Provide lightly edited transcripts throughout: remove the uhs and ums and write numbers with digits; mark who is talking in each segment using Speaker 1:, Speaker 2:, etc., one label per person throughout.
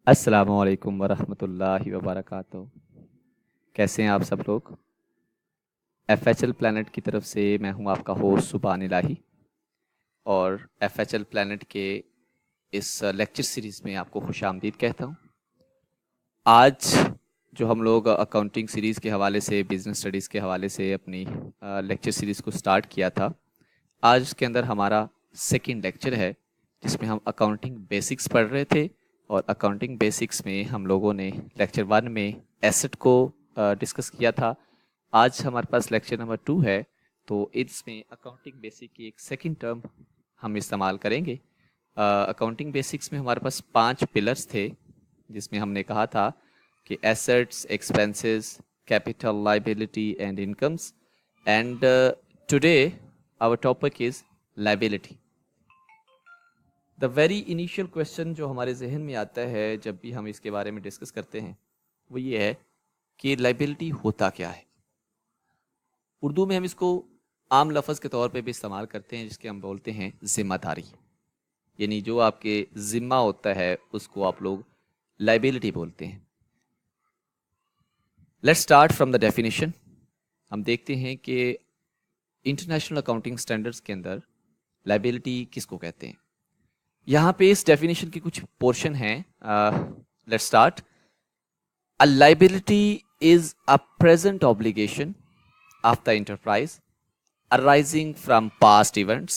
Speaker 1: अस्सलामुअलैकुम वरहमतुल्लाहि वबरकातुहू। कैसे हैं आप सब लोग? एफएचएल प्लैनेट की तरफ से मैं हूं आपका होस्ट सुभान इलाही। और एफएचएल प्लैनेट के इस लेक्चर सीरीज़ में आपको खुशामदीद कहता हूं। आज जो हम लोग अकाउंटिंग सीरीज़ के हवाले से, बिज़नेस स्टडीज़ के हवाले से अपनी लेक्चर सीरीज़ को स्टार्ट किया था, आज उसके अंदर हमारा सेकंड लेक्चर है, जिसमें हम अकाउंटिंग बेसिक्स पढ़ रहे थे। और अकाउंटिंग बेसिक्स में हम लोगों ने लेक्चर 1 में एसेट को डिस्कस किया था। आज हमारे पास लेक्चर नंबर 2 है, तो इसमें अकाउंटिंग बेसिक की एक सेकंड टर्म हम इस्तेमाल करेंगे। अकाउंटिंग बेसिक्स में हमारे पास 5 पिलर्स थे, जिसमें हमने कहा था कि assets, expenses, capital, liability and incomes. And today our topic is liability. The very initial question जो हमारे जहन में आता है जब भी हम इसके बारे में डिस्कस करते हैं, वो ये है कि लाइबिलिटी होता क्या है। उर्दू में हम इसको आम लफ्ज़ के तौर पे भी इस्तेमाल करते हैं, जिसके हम बोलते हैं जिम्मेदारी। यानी जो आपके ज़िम्मा होता है उसको आप लोग लाइबिलिटी बोलते हैं। Let's start from the definition. हम देखते हैं कि इंटरनेशनल अकाउंटिंग स्टैंडर्ड्स के अंदर लाइबिलिटी किसको कहते हैं। यहाँ पे इस डेफिनेशन की कुछ पोर्शन हैं। Let's start. A liability is a present obligation of the enterprise arising from past events,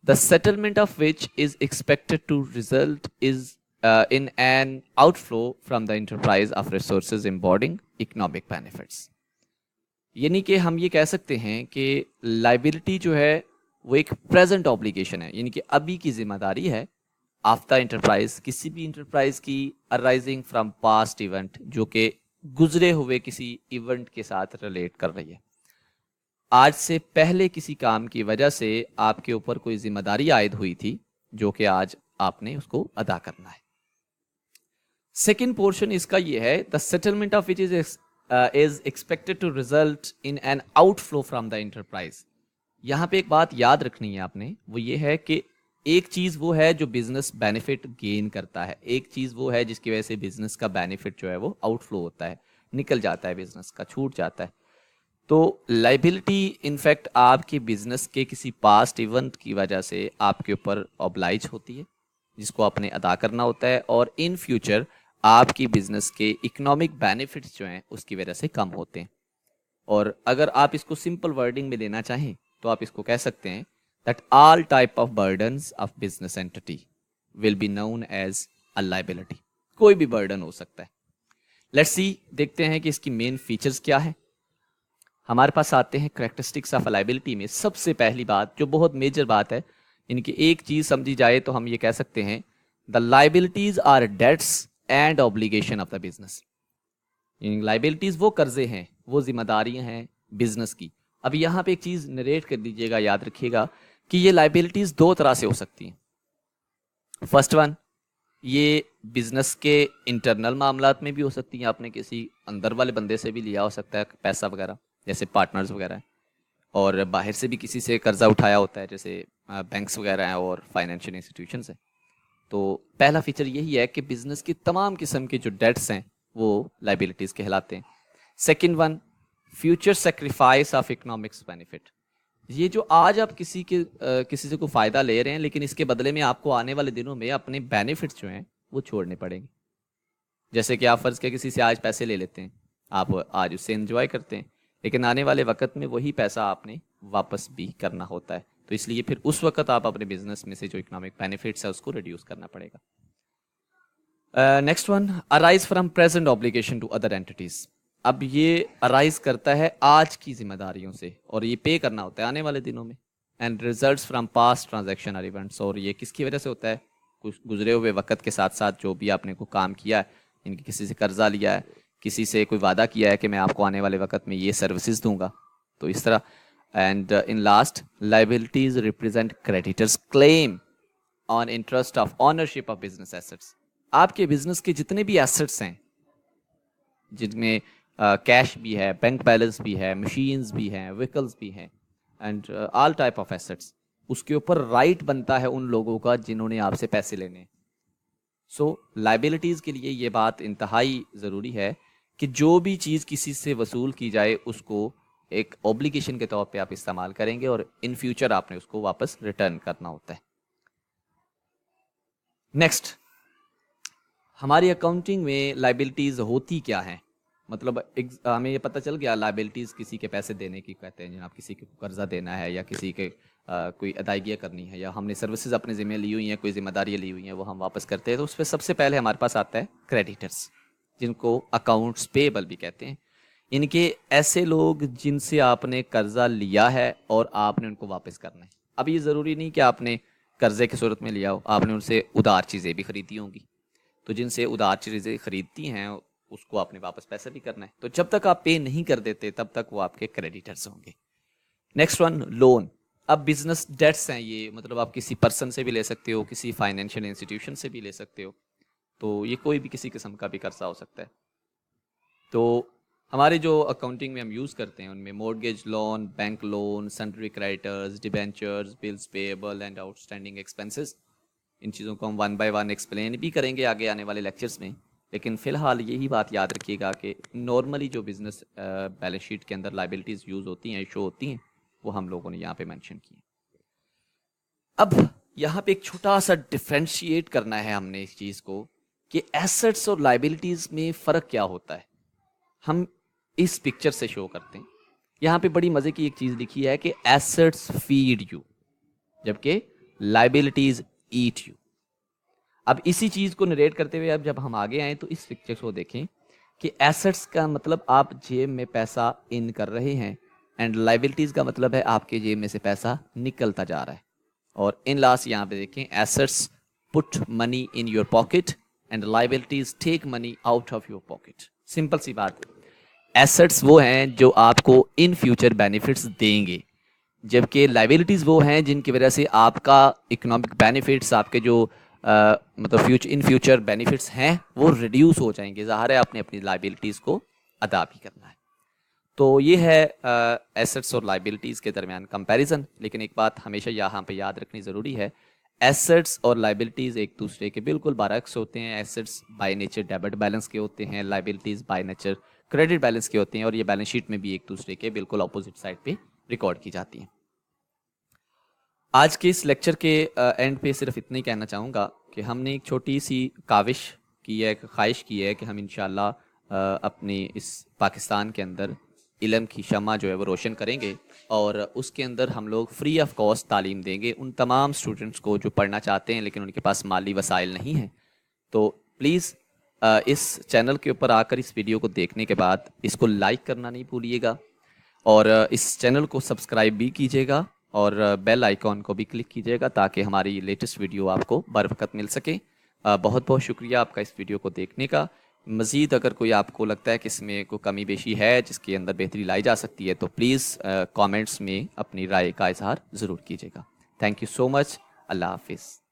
Speaker 1: the settlement of which is expected to result is in an outflow from the enterprise of resources embodying economic benefits। यानी कि हम ये कह सकते हैं कि liability जो है वो एक प्रेजेंट ऑब्लिगेशन है, यानी कि अभी की जिम्मेदारी है ऑफ द एंटरप्राइज, किसी भी इंटरप्राइज की, अराइजिंग फ्रॉम पास्ट इवेंट, जो कि गुजरे हुए किसी इवेंट के साथ रिलेट कर रही है। आज से पहले किसी काम की वजह से आपके ऊपर कोई जिम्मेदारी आयद हुई थी, जो कि आज आपने उसको अदा करना है। सेकेंड पोर्शन इसका ये है, the settlement of which is expected to result in an outflow from the enterprise. यहाँ पे एक बात याद रखनी है आपने, वो ये है कि एक चीज वो है जो बिजनेस बेनिफिट गेन करता है, एक चीज वो है जिसकी वजह से बिजनेस का बेनिफिट जो है वो आउटफ्लो होता है, निकल जाता है, बिजनेस का छूट जाता है। तो लाइबिलिटी इनफैक्ट आपके बिजनेस के किसी पास्ट इवेंट की वजह से आपके ऊपर ऑब्लाइज होती है, जिसको आपने अदा करना होता है, और इन फ्यूचर आपकी बिजनेस के इकोनॉमिक बेनिफिट्स जो हैं उसकी वजह से कम होते हैं। और अगर आप इसको सिंपल वर्डिंग में लेना चाहें तो आप इसको कह सकते हैं that all type of burdens of business entity will be known as a liability. कोई भी बर्डन हो सकता है। लेट्स सी, देखते हैं कि इसकी मेन फीचर्स क्या है। हमारे पास आते हैं करेक्टरिस्टिक्स ऑफ लाइबिलिटी में। सबसे पहली बात जो बहुत मेजर बात है, इनकी एक चीज समझी जाए तो हम ये कह सकते हैं the liabilities are debts and obligation of the business. Liabilities वो कर्जे हैं, वो जिम्मेदारियां हैं बिजनेस की। अब यहाँ पे एक चीज नरेट कर दीजिएगा, याद रखिएगा कि ये लाइबिलिटीज दो तरह से हो सकती हैं। फर्स्ट वन, ये बिजनेस के इंटरनल मामलात में भी हो सकती हैं, आपने किसी अंदर वाले बंदे से भी लिया हो सकता है पैसा वगैरह, जैसे पार्टनर्स वगैरह हैं, और बाहर से भी किसी से कर्जा उठाया होता है, जैसे बैंक्स वगैरह हैं और फाइनेंशियल इंस्टीट्यूशंस हैं। तो पहला फीचर यही है कि बिजनेस की तमाम किस्म के जो डेट्स हैं वो लाइबिलिटीज कहलाते हैं। Second one, future sacrifice of economics benefit. ये जो आज आप किसी से कोई फायदा ले रहे हैं, लेकिन इसके बदले में आपको आने वाले दिनों में अपने बेनिफिट्स जो हैं वो छोड़ने पड़ेंगे। जैसे कि आप फर्ज के किसी से आज पैसे ले लेते हैं, आप आज उससे एंजॉय करते हैं, लेकिन आने वाले वक्त में वही पैसा आपने वापस भी करना होता है, तो इसलिए फिर उस वक्त आप अपने बिजनेस में से जो इकोनॉमिक बेनिफिट्स है उसको रिड्यूस करना पड़ेगा। Next one, arise from present obligation to other entities. अब ये अराइज करता है आज की जिम्मेदारियों से, और ये पे करना होता है आने वाले दिनों में। And results from past transaction और इवेंट्स। और ये किसकी वजह से होता है? कुछ गुजरे हुए वक्त के साथ साथ जो भी आपने को काम किया है, इनकी किसी से कर्जा लिया है, किसी से कोई वादा किया है कि मैं आपको आने वाले वक्त में ये सर्विसेज दूंगा, तो इस तरह। And in last, liabilities represent creditors claim on interest of ownership of business assets. आपके बिजनेस के जितने भी एसेट्स हैं, जिनमें कैश भी है, बैंक बैलेंस भी है, मशीन्स भी हैं, व्हीकल्स भी हैं, and all type of assets, उसके ऊपर राइट बनता है उन लोगों का जिन्होंने आपसे पैसे लेने हैं। सो लाइबिलिटीज़ के लिए ये बात इंतहाई ज़रूरी है कि जो भी चीज़ किसी से वसूल की जाए उसको एक ऑब्लिगेशन के तौर पे आप इस्तेमाल करेंगे और इन फ्यूचर आपने उसको वापस रिटर्न करना होता है। नेक्स्ट, हमारी अकाउंटिंग में लाइबिलिटीज़ होती क्या हैं? मतलब हमें ये पता चल गया लाइबिलिटीज़ किसी के पैसे देने की कहते हैं, जनाब किसी को कर्जा देना है या किसी के कोई अदायगियाँ करनी है या हमने सर्विसेज अपने ज़िम्मे ली हुई हैं, कोई जिम्मेदारियाँ ली हुई हैं, वो हम वापस करते हैं। तो उस पर सबसे पहले हमारे पास आता है क्रेडिटर्स, जिनको अकाउंट्स पेएबल भी कहते हैं। इनके ऐसे लोग जिनसे आपने कर्जा लिया है और आपने उनको वापस करना है। अब ये ज़रूरी नहीं कि आपने कर्जे की सूरत में लिया हो, आपने उनसे उधार चीज़ें भी खरीदी होंगी। तो जिनसे उधार चीज़ें खरीदती हैं उसको आपने वापस पैसा भी करना है। तो जब तक आप पे नहीं कर देते तब तक वो आपके क्रेडिटर्स होंगे। Next one, loan. अब बिजनेस डेट्स हैं ये, मतलब आप किसी पर्सन से भी ले सकते हो, किसी फाइनेंशियल इंस्टीट्यूशन से भी ले सकते हो। तो ये कोई भी किसी किस्म का भी कर्जा हो सकता है। तो हमारे जो अकाउंटिंग में हम यूज़ करते हैं उनमें mortgage loan, bank loan, sundry creditors, debentures, bills payable and outstanding expenses, इन चीज़ों को हम वन बाय वन एक्सप्लेन भी करेंगे आगे आने वाले लेक्चर्स में। लेकिन फ़िलहाल यही बात याद रखिएगा कि नॉर्मली जो बिज़नेस बैलेंस शीट के अंदर लाइबिलिटीज़ यूज़ होती हैं, शो होती हैं, वो हम लोगों ने यहाँ पे मेंशन की। अब यहाँ पे एक छोटा सा डिफ्रेंशिएट करना है हमने इस चीज़ को कि एसेट्स और लाइबिलिटीज़ में फ़र्क क्या होता है। हम इस पिक्चर से शो करते हैं। यहाँ पे बड़ी मज़े की एक चीज़ लिखी है कि एसेट्स फीड यू जबकि लाइबिलिटीज़ ईट यू। अब इसी चीज़ को नरेट करते हुए अब जब हम आगे आए तो इस पिक्चर को देखें कि एसेट्स का मतलब आप जेब में पैसा इन कर रहे हैं एंड लाइबिलिटीज़ का मतलब है आपके जेब में से पैसा निकलता जा रहा है। और इन लास्ट यहाँ पे देखें, assets put money in your pocket and liabilities take money out of your pocket. Simple सी बात, एसेट्स वो हैं जो आपको इन फ्यूचर बेनिफिट्स देंगे, जबकि लाइबिलिटीज़ वो हैं जिनकी वजह से आपका इकोनॉमिक बेनिफिट्स, आपके जो मतलब इन फ्यूचर बेनिफिट्स हैं वो रिड्यूस हो जाएंगे। ज़ाहिर है आपने अपनी लाइबिलिटीज़ को अदा भी करना है। तो ये है एसेट्स और लाइबिलिटीज़ के दरमियान कंपैरिजन। लेकिन एक बात हमेशा यहाँ पे याद रखनी ज़रूरी है, एसेट्स और लाइबिलिटीज़ एक दूसरे के बिल्कुल बरअक्स होते हैं। Assets by nature debit balance के होते हैं, liabilities by nature credit balance के होते हैं, और ये बैलेंस शीट में भी एक दूसरे के बिल्कुल अपोजिट साइड पे रिकॉर्ड की जाती हैं। आज के इस लेक्चर के एंड पे सिर्फ इतना ही कहना चाहूँगा कि हमने एक छोटी सी काविश की है, एक ख्वाहिश की है कि हम इंशाल्लाह अपनी इस पाकिस्तान के अंदर इल्म की शम्मा जो है वो रोशन करेंगे और उसके अंदर हम लोग फ्री ऑफ कॉस्ट तालीम देंगे उन तमाम स्टूडेंट्स को जो पढ़ना चाहते हैं लेकिन उनके पास माली वसाइल नहीं हैं। तो प्लीज़ इस चैनल के ऊपर आकर इस वीडियो को देखने के बाद इसको लाइक करना नहीं भूलिएगा और इस चैनल को सब्सक्राइब भी कीजिएगा और बेल आइकॉन को भी क्लिक कीजिएगा ताकि हमारी लेटेस्ट वीडियो आपको बर वक्त मिल सके। बहुत बहुत शुक्रिया आपका इस वीडियो को देखने का। मज़ीद अगर कोई आपको लगता है कि इसमें कोई कमी बेशी है जिसके अंदर बेहतरी लाई जा सकती है तो प्लीज़ कमेंट्स में अपनी राय का इजहार ज़रूर कीजिएगा। Thank you so much. अल्लाह हाफिज़।